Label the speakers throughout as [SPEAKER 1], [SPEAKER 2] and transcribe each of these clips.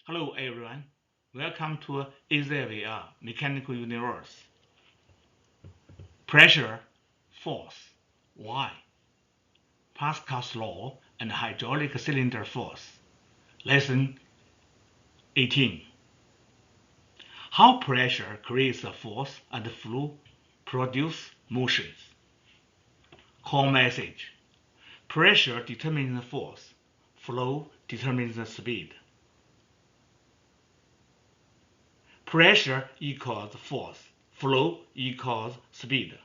[SPEAKER 1] Hello everyone, welcome to AZVR Mechanical Universe. Pressure, force, why? Pascal's law and hydraulic cylinder force. Lesson 18. How pressure creates a force and flow produce motions. Core message. Pressure determines the force, flow determines the speed. Pressure equals force, flow equals speed.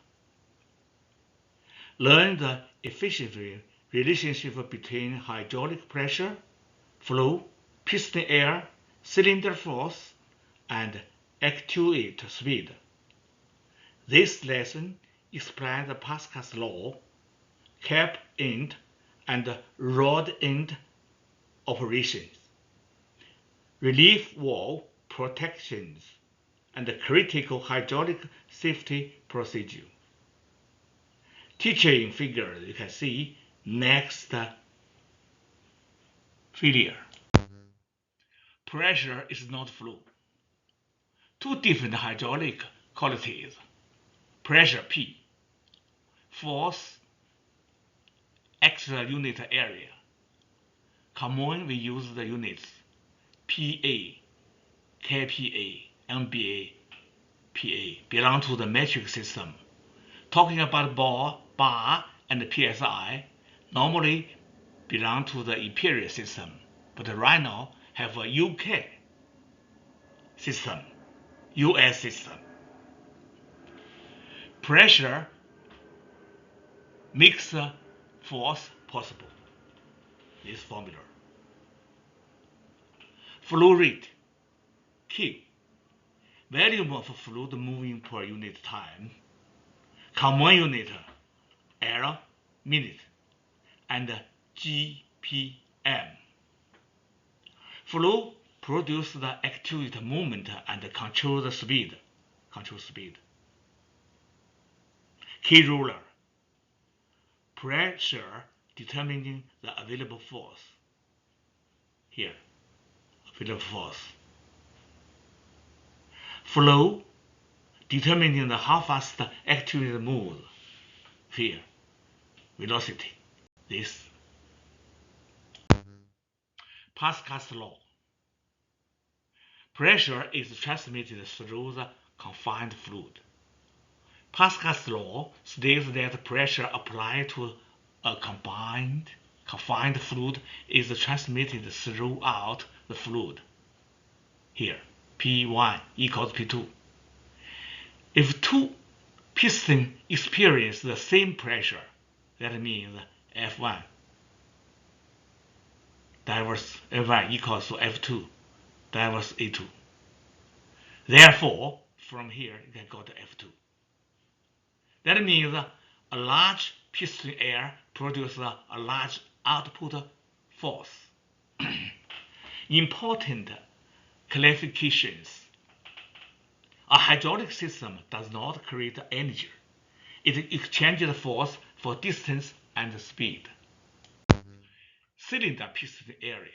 [SPEAKER 1] Learn the efficiency relationship between hydraulic pressure, flow, piston air, cylinder force, and actuator speed. This lesson explains Pascal's law, cap end, and rod end operations, relief valve protections, and critical hydraulic safety procedure. Teacher in figure you can see next failure. Pressure is not flow. Two different hydraulic qualities. Pressure P, force extra unit area. Common we use the units PA, kPa, MBA, PA belong to the metric system. Talking about bar and PSI normally belong to the imperial system, but right now have a UK system, US system. Pressure makes force possible. This formula. Flow rate Q, volume of fluid moving per unit time, common unit L, minute, and GPM. Flow produces the actuator movement and control the speed. Key ruler, pressure determining the available force. Here, available force. Flow determining how fast the actuator moves. Here, velocity. This. Pascal's law. Pressure is transmitted through the confined fluid. Pascal's law states that pressure applied to a confined fluid is transmitted throughout the fluid. Here, P1 equals P2. If two pistons experience the same pressure, that means F1 diverse F1 equals to F2 diverse A2. Therefore, from here you can go to F2. That means a large piston air produces a large output force. Important clarifications. A hydraulic system does not create energy. It exchanges force for distance and speed. Cylinder piston area.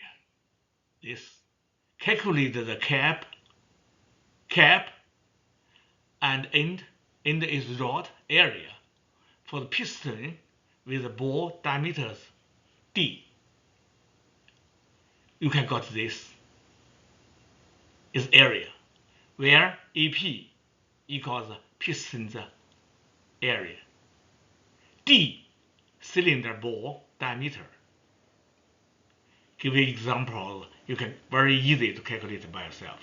[SPEAKER 1] This calculate the cap and end is rod area for the piston with bore diameters D. You can got this is area where AP equals piston's area, D cylinder bore diameter. Give you example, you can very easy to calculate it by yourself.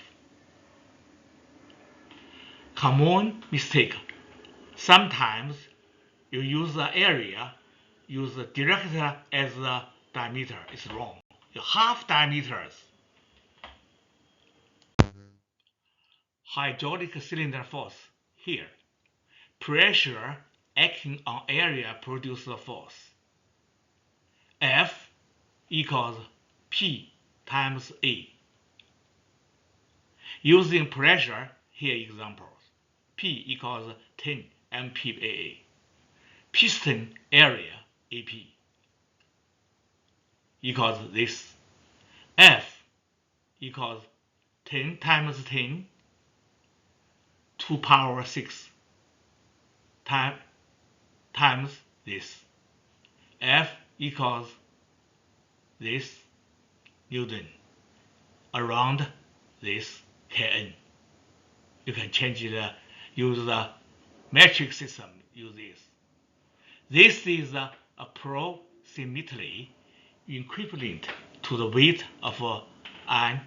[SPEAKER 1] Common mistake. Sometimes you use the area, use the diameter as the diameter. It's wrong. You half diameters. Hydraulic cylinder force. Here, pressure acting on area produces a force. F equals P times A. Using pressure, here examples. P equals 10 MPa. Piston area AP equals this. F equals 10 times 10 to power 6 times this. F equals this Newton around this Kn. You can change it, use the metric system, use this. This is approximately equivalent to the weight of an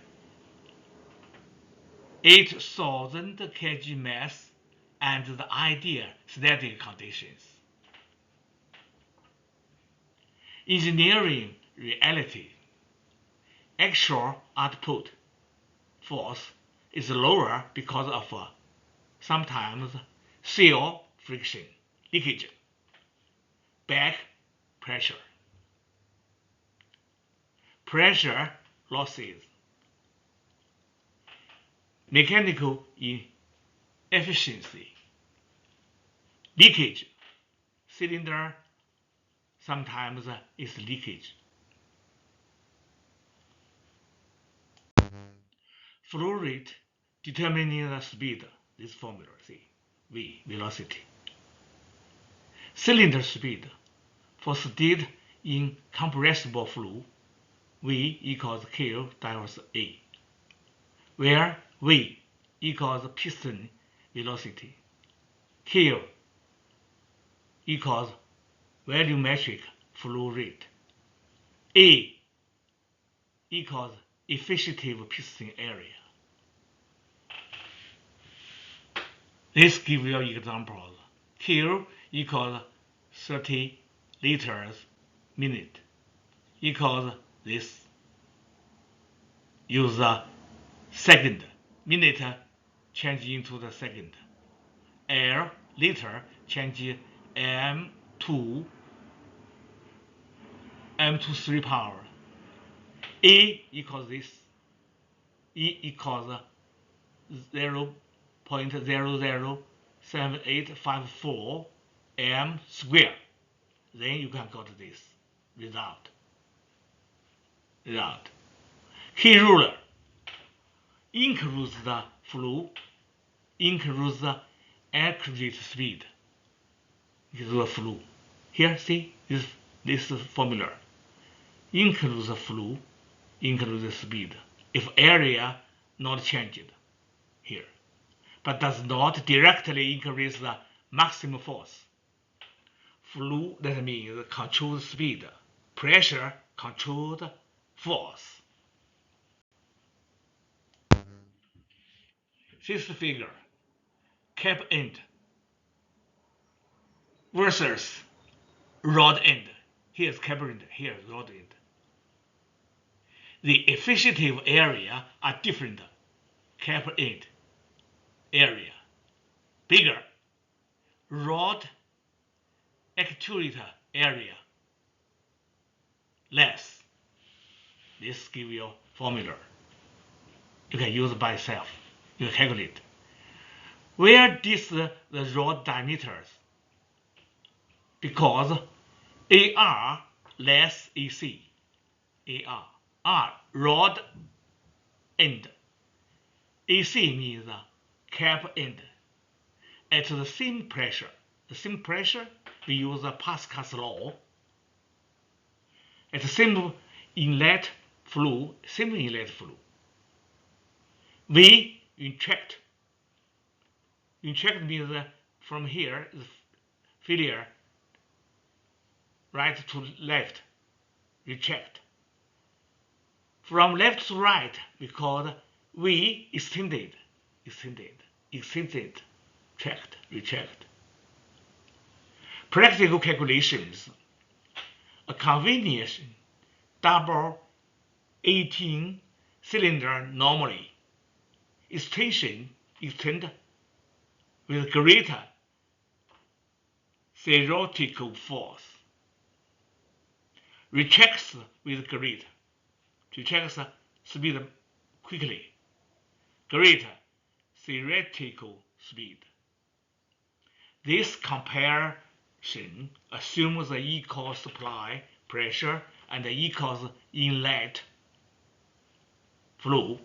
[SPEAKER 1] 8,000 kg mass under the ideal static conditions. Engineering reality. Actual output force is lower because of sometimes seal friction, leakage, back pressure, pressure losses, mechanical inefficiency, leakage, cylinder sometimes is leakage. Flow rate determining the speed, this formula, see, V, velocity. Cylinder speed for steady incompressible flow, V equals Q times A, where V equals piston velocity, Q equals volumetric flow rate, A equals effective piston area. Let's give you examples. Q equals 30 liters minute equals this. Use the second. Minute change into the second. L liter change M to 3 power. A equals this. E equals 0.007854 m squared. Then you can got this result. Key ruler increase the flow, increase the accurate speed. This is the flow. Here, see this formula. Increase the flow, increase the speed. If area not changed here, but does not directly increase the maximum force. Flow, that means controlled speed. Pressure, controlled force. Fifth figure, cap end versus rod end. Here's cap end, here's rod end. The effective area are different. Cap end area bigger, rod actuator area less. This gives you formula. You can use it by itself. You calculate. Where this the rod diameters? Because AR less AC. R rod end. AC means cap end. At the same pressure, we use Pascal's law. At the same inlet flow, we inject. Inject means from here is failure, right to left, reject. From left to right, we call we extended, checked, reject. Practical calculations. A convenient double 18 cylinder normally extend with greater theoretical force. Rejects with greater. Rejects speed quickly. Greater theoretical speed. This comparison assumes the equal supply pressure and the equal inlet flow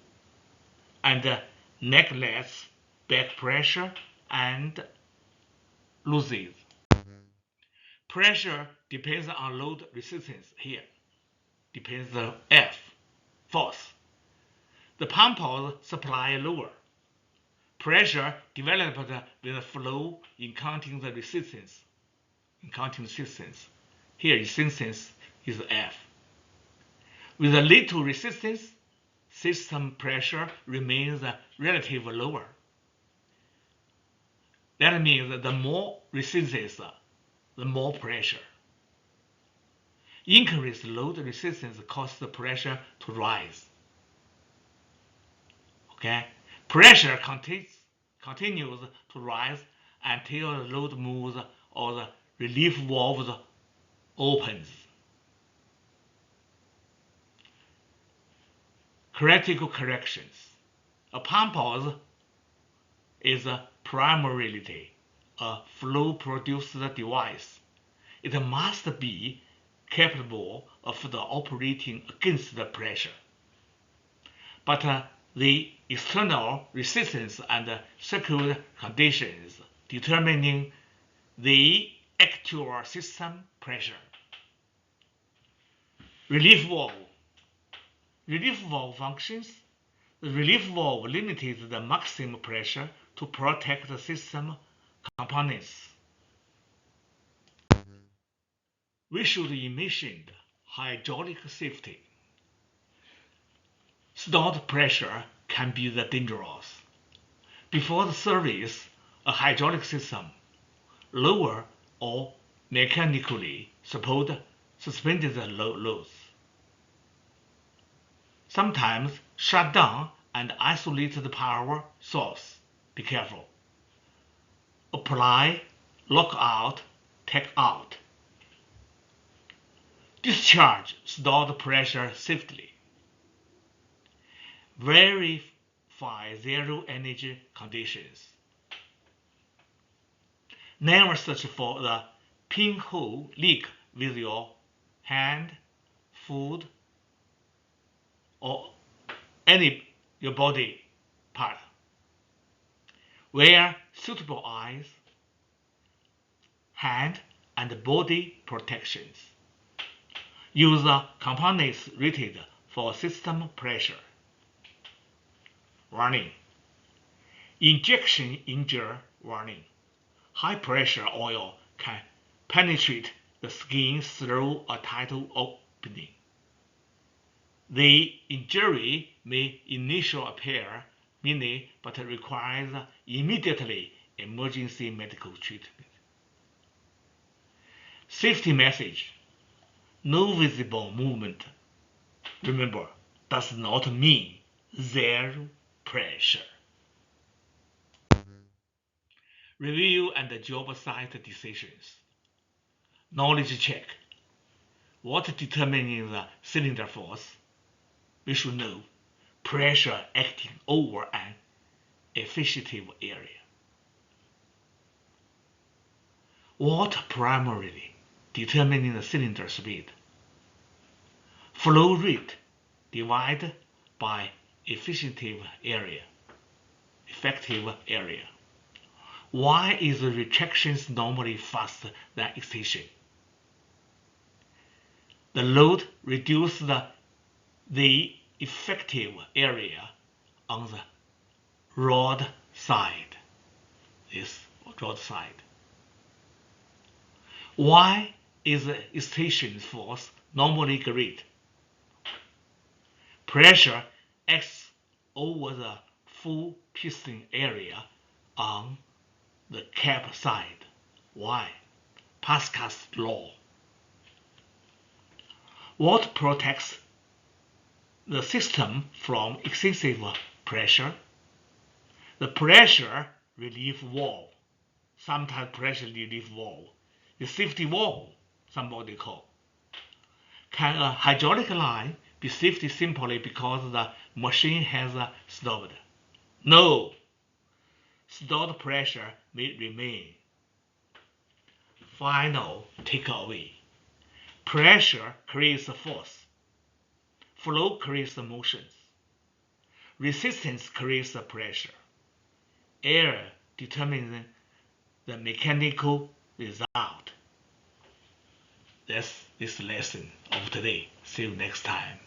[SPEAKER 1] and neglects back pressure and loses. Pressure depends on load resistance here. Depends on F, force. The pumpers supply lower. Pressure developed with flow encountering the resistance. Here resistance is F. With a little resistance, system pressure remains relatively lower. That means that the more resistance, the more pressure. Increased load resistance causes the pressure to rise. Okay? Pressure continues to rise until the load moves or the relief valve opens. Critical corrections. A pumper is primarily a flow-produced device. It must be capable of operating against the pressure. But the external resistance and circuit conditions determining the actual system pressure. Relief valve. Relief valve functions. The relief valve limits the maximum pressure to protect the system components. We should mention hydraulic safety. Stored pressure can be dangerous. Before the service, a hydraulic system, lower or mechanically suspended loads. Sometimes shut down and isolate the power source. Be careful. Apply, lock out, take out. Discharge stored pressure safely. Verify zero energy conditions. Never search for the pinhole leak with your hand, foot, or your body part. Wear suitable eyes, hand, and body protections. Use components rated for system pressure. Warning. Injection injury warning. High pressure oil can penetrate the skin through a tight opening. The injury may initially appear minor but requires immediately emergency medical treatment. Safety message. No visible movement, remember, does not mean zero pressure. Review and job site decisions. Knowledge check. What determines the cylinder force? We should know pressure acting over an effective area. What primarily determining the cylinder speed? Flow rate divided by effective area. Why is the retraction normally faster than extension? The load reduces the effective area on the rod side. This rod side. Why is the extension force normally great? Pressure acts over the full piston area on the cap side. Why? Pascal's law. What protects the system from excessive pressure? The pressure relief valve. Sometimes pressure relief valve. The safety valve, somebody call. Can a hydraulic line be safety simply because the machine has stopped? No. Stored pressure may remain. Final takeaway. Pressure creates force. Flow creates motions. Resistance creates the pressure. Air determines the mechanical result. That's this lesson of today. See you next time.